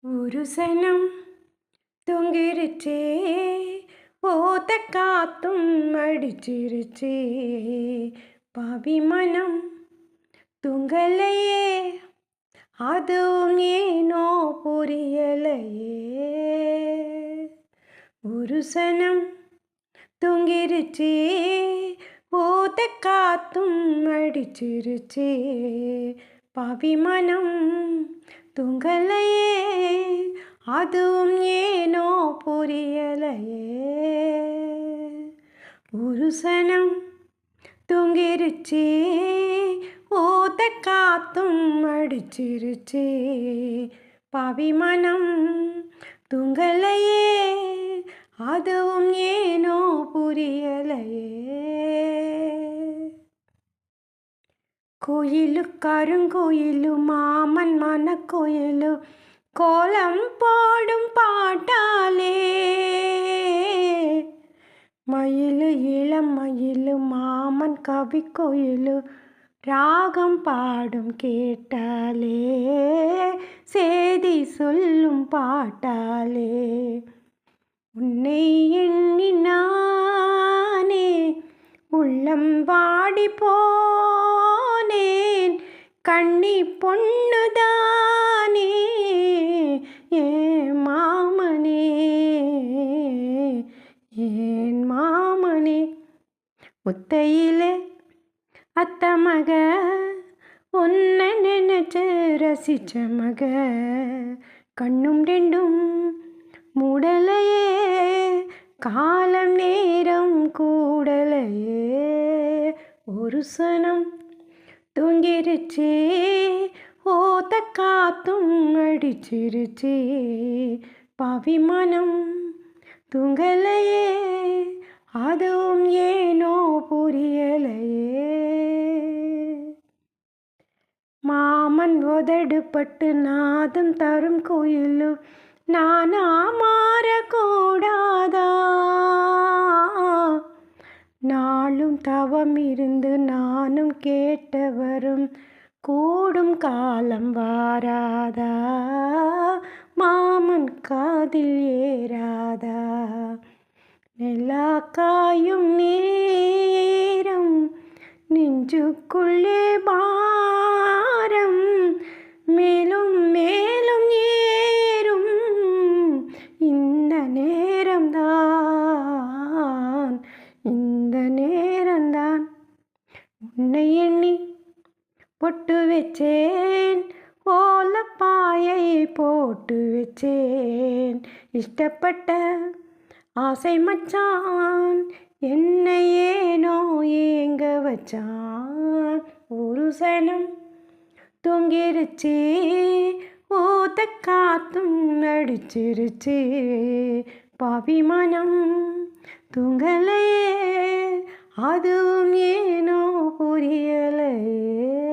ஒரு சனம் தொங்கிருச்சே, ஓத காத்தும் அடிச்சிருச்சே, பாவி மனம் துங்கலையே, அதுவும் ஏனோ புரியலையே. ஒரு சனம் தொங்கிருச்சே, ஓத காத்தும் அடிச்சிருச்சே, பாவி மனம் துங்கலையே, அதுவும் ஏனோ புரியலையே. ஒரு சனம் தொங்கிருச்சே, ஓத காத்தும் அடிச்சிருச்சே, பாவி மனம் துங்கலையே, அதுவும் ஏனோ புரியலையே. கோயிலு கருங்கோயிலு மாமன் மனக்கோயிலு கோலம் போடும் பாட்டாலே, மயிலு இளம் மயிலு மாமன் கவி கோயிலு ராகம் பாடும் கேட்டாலே, செய்தி சொல்லும் பாட்டாலே. உன்னை எண்ணினானே உள்ளம் வாடி போனேன், கண்ணி பொண்ணுதானே ஏன் மாமனே, ஏன் மாமனே. முத்தையிலே அத்த மக, உன்னை நினைச்சு ரசிச்ச மக, கண்ணும் ரெண்டும் மூடலையே, காலம் நேரம் கூடலையே. ஒரு சனம் தூங்கிருச்சே, ஓத காத்தும் அடிச்சிருச்சே, பாவி மனம் தூங்கலையே, அதுவும் ஏனோ புரியலையே. மாமன் உதடுபட்டு நாதம் தரும் கோயிலு நானா மாறக்கூடாதா, நாளும் தவம் இருந்து நானும் கேட்டவரும் கூடும் காலம் வாராதா, மாமன் காதில் ஏறாதா. நிலா காயும் நேரம் நெஞ்சுக்குள்ளே பாரம், மேலும் மேலும் ஏறும் இந்த நேரம்தான், இந்த நேரம்தான். உன்னை எண்ணி பொட்டு வச்சேன், ஓலப்பாயை போட்டு வச்சேன், இஷ்டப்பட்ட ஆசை மச்சான் என்னை ஏனோ ஏங்க வச்சான். ஒரு சனம் தொங்கிருச்சே, ஓத காத்தும் அடிச்சிருச்சே, பாவி மனம் தூங்கலையே, அதுவும் ஏனோ புரியலையே.